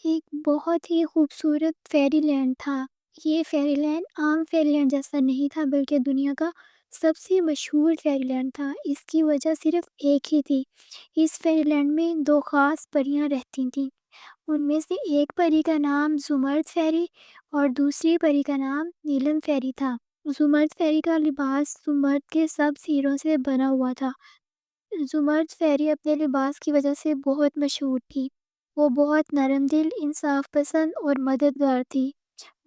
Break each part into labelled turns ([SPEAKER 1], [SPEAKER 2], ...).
[SPEAKER 1] ایک بہت ہی خوبصورت فیری لینڈ تھا۔ یہ فیری لینڈ عام فیری لینڈ جیسا نہیں تھا، بلکہ دنیا کا سب سے مشہور فیری لینڈ تھا۔ اس کی وجہ صرف ایک ہی تھی: اس فیری لینڈ میں دو خاص پریاں رہتی تھیں۔ ان میں سے ایک پری کا نام زمرد فیری اور دوسری پری کا نام نیلم فیری تھا۔ زمرد فیری کا لباس زمرد کے سبز ہیروں سے بنا ہوا تھا۔ زمرد فیری اپنے لباس کی وجہ سے بہت مشہور تھی۔ وہ بہت نرم دل، انصاف پسند اور مددگار تھی۔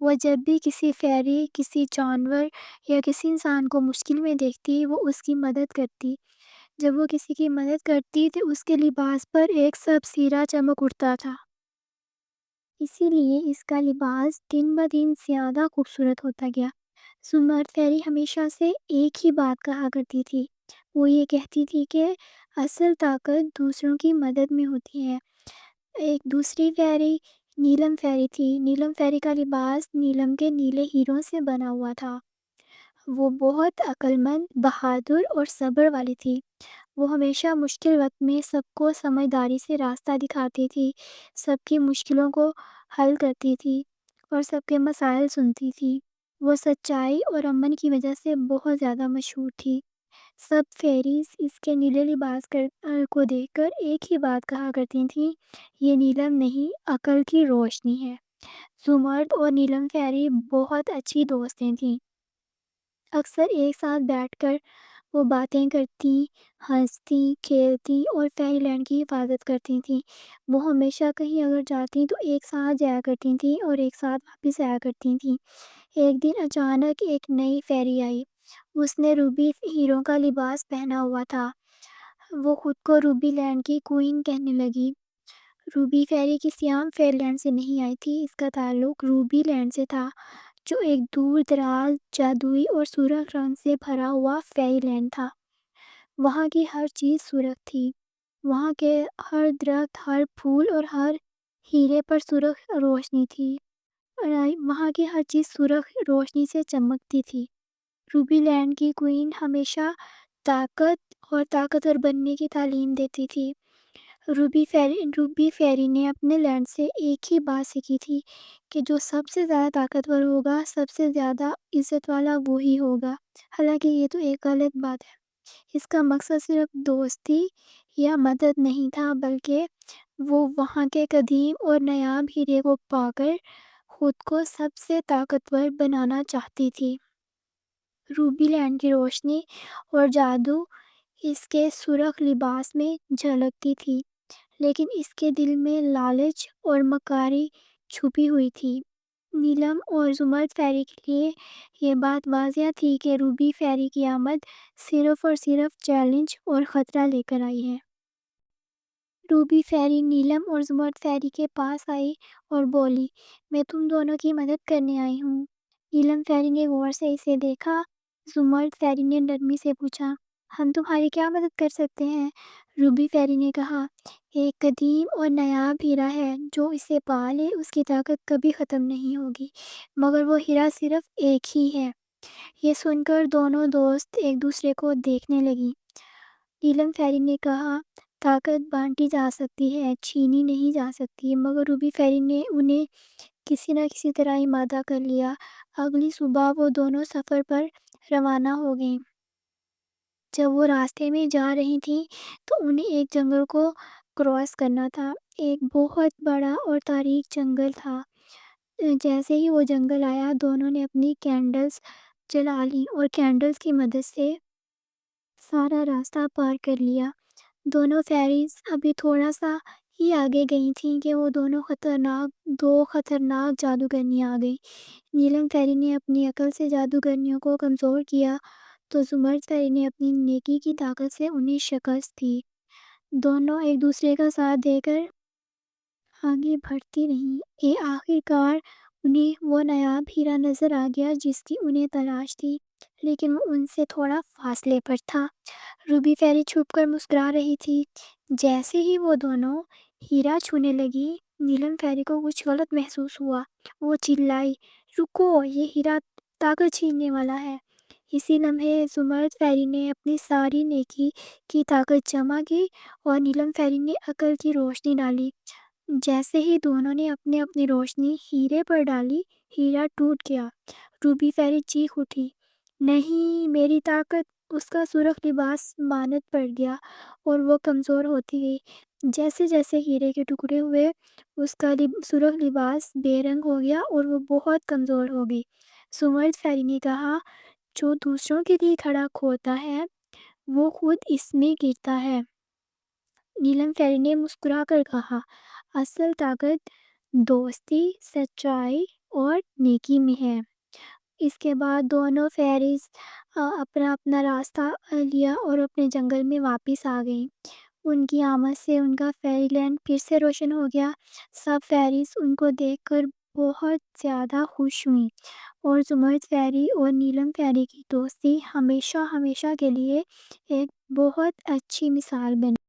[SPEAKER 1] وہ جب بھی کسی فیری، کسی جانور یا کسی انسان کو مشکل میں دیکھتی، وہ اس کی مدد کرتی۔ جب وہ کسی کی مدد کرتی تو اس کے لباس پر ایک سبز ہیرا چمک اٹھتا تھا۔ اسی لیے اس کا لباس دن بدن زیادہ خوبصورت ہوتا گیا۔ زمرد فیری ہمیشہ سے ایک ہی بات کہا کرتی تھی۔ وہ یہ کہتی تھی کہ اصل طاقت دوسروں کی مدد میں ہوتی ہے۔ ایک دوسری فیری نیلم فیری تھی۔ نیلم فیری کا لباس نیلم کے نیلے ہیروں سے بنا ہوا تھا۔ وہ بہت عقل مند، بہادر اور صبر والی تھی۔ وہ ہمیشہ مشکل وقت میں سب کو سمجھداری سے راستہ دکھاتی تھی، سب کی مشکلوں کو حل کرتی تھی اور سب کے مسائل سنتی تھی۔ وہ سچائی اور امن کی وجہ سے بہت زیادہ مشہور تھی۔ سب فیریز اس کے نیلے لباس کو دیکھ کر ایک ہی بات کہا کرتی تھیں: یہ نیلم نہیں، عقل کی روشنی ہے۔ زمرد اور نیلم فیری بہت اچھی دوستیں تھیں۔ اکثر ایک ساتھ بیٹھ کر وہ باتیں کرتی، ہنستی، کھیلتی اور فیری لینڈ کی حفاظت کرتی تھیں۔ وہ ہمیشہ کہیں اگر جاتی تو ایک ساتھ جایا کرتی تھیں اور ایک ساتھ واپس آیا کرتی تھیں۔ ایک دن اچانک ایک نئی فیری آئی۔ اس نے روبی ہیروں کا لباس پہنا ہوا تھا۔ وہ خود کو روبی لینڈ کی کوئین کہنے لگی۔ روبی فیری کسی عام فیری لینڈ سے نہیں آئی تھی۔ اس کا تعلق روبی لینڈ سے تھا، جو ایک دور دراز، جادوئی اور سرخ رنگ سے بھرا ہوا فیری لینڈ تھا۔ وہاں کی ہر چیز سرخ تھی۔ وہاں کے ہر درخت، ہر پھول اور ہر ہیرے پر سرخ روشنی تھی۔ وہاں کی ہر چیز سرخ روشنی سے چمکتی تھی۔ روبی لینڈ کی کوئین ہمیشہ طاقت اور طاقتور بننے کی تعلیم دیتی تھی۔ روبی فیری نے اپنے لینڈ سے ایک ہی بات سیکھی تھی کہ جو سب سے زیادہ طاقتور ہوگا، سب سے زیادہ عزت والا وہی ہوگا۔ حالانکہ یہ تو ایک غلط بات ہے۔ اس کا مقصد صرف دوستی یا مدد نہیں تھا، بلکہ وہ وہاں کے قدیم اور نایاب ہیرے کو پا کر خود کو سب سے طاقتور بنانا چاہتی تھی۔ روبی لینڈ کی روشنی اور جادو اس کے سرخ لباس میں جھلکتی تھی، لیکن اس کے دل میں لالچ اور مکاری چھپی ہوئی تھی۔ نیلم اور زمرد فیری کے لیے یہ بات واضح تھی کہ روبی فیری کی آمد صرف اور صرف چیلنج اور خطرہ لے کر آئی ہے۔ روبی فیری نیلم اور زمرد فیری کے پاس آئی اور بولی: میں تم دونوں کی مدد کرنے آئی ہوں۔ نیلم فیری نے غور سے اسے دیکھا۔ زمرد فیری نے نرمی سے پوچھا: ہم تمہاری کیا مدد کر سکتے ہیں؟ روبی فیری نے کہا: ایک قدیم اور نایاب ہیرا ہے، جو اسے پا لے اس کی طاقت کبھی ختم نہیں ہوگی، مگر وہ ہیرا صرف ایک ہی ہے۔ یہ سن کر دونوں دوست ایک دوسرے کو دیکھنے لگیں۔ نیلم فیری نے کہا: طاقت بانٹی جا سکتی ہے، چھینی نہیں جا سکتی۔ مگر روبی فیری نے انہیں کسی نہ کسی طرح آمادہ کر لیا۔ اگلی صبح وہ دونوں سفر پر روانہ ہو گئیں۔ جب وہ راستے میں جا رہی تھیں تو انہیں ایک جنگل کو کراس کرنا تھا۔ ایک بہت بڑا اور تاریک جنگل تھا۔ جیسے ہی وہ جنگل آیا، دونوں نے اپنی کینڈلز جلا لیں اور کینڈلز کی مدد سے سارا راستہ پار کر لیا۔ دونوں فیریز ابھی تھوڑا سا ہی آگے گئی تھیں کہ وہ دو خطرناک جادوگرنیاں آ گئیں۔ نیلم فیری نے اپنی عقل سے جادوگرنیوں کو کمزور کیا، تو زمرد فیری نے اپنی نیکی کی طاقت سے انہیں شکست دی۔ دونوں ایک دوسرے کا ساتھ دے کر آگے بڑھتی رہیں۔ آخر کار انہیں وہ نایاب ہیرا نظر آ گیا جس کی انہیں تلاش تھی، لیکن وہ ان سے تھوڑا فاصلے پر تھا۔ روبی فیری چھپ کر مسکرا رہی تھی۔ جیسے ہی وہ دونوں ہیرا چھونے لگی، نیلم فیری کو کچھ غلط محسوس ہوا۔ وہ چلائی: رکو، یہ ہیرا طاقت چھیننے والا ہے۔ اسی لمحے زمرد فیری نے اپنی ساری نیکی کی طاقت جمع کی اور نیلم فیری نے عقل کی روشنی ڈالی۔ جیسے ہی دونوں نے اپنی اپنی روشنی ہیرے پر ڈالی، ہیرا ٹوٹ گیا۔ روبی فیری چیخ اٹھی، نہیں میری طاقت! اس کا سرخ لباس مانت پڑ گیا اور وہ کمزور ہوتی گئی۔ جیسے جیسے ہیرے کے ٹکڑے ہوئے، اس کا سرخ لباس بے رنگ ہو گیا اور وہ بہت کمزور ہو گئی۔ سمرد فیری نے کہا، جو دوسروں کے لیے کھڑا کھوتا ہے وہ خود اس میں گرتا ہے۔ نیلم فیری نے مسکرا کر کہا، اصل طاقت دوستی، سچائی اور نیکی میں ہے۔ اس کے بعد دونوں فیریز اپنا اپنا راستہ لیا اور اپنے جنگل میں واپس آ گئیں۔ ان کی آمد سے ان کا فیری لینڈ پھر سے روشن ہو گیا۔ سب فیریز ان کو دیکھ کر بہت زیادہ خوش ہوئیں اور زمرد فیری اور نیلم فیری کی دوستی ہمیشہ ہمیشہ کے لیے ایک بہت اچھی مثال بنی۔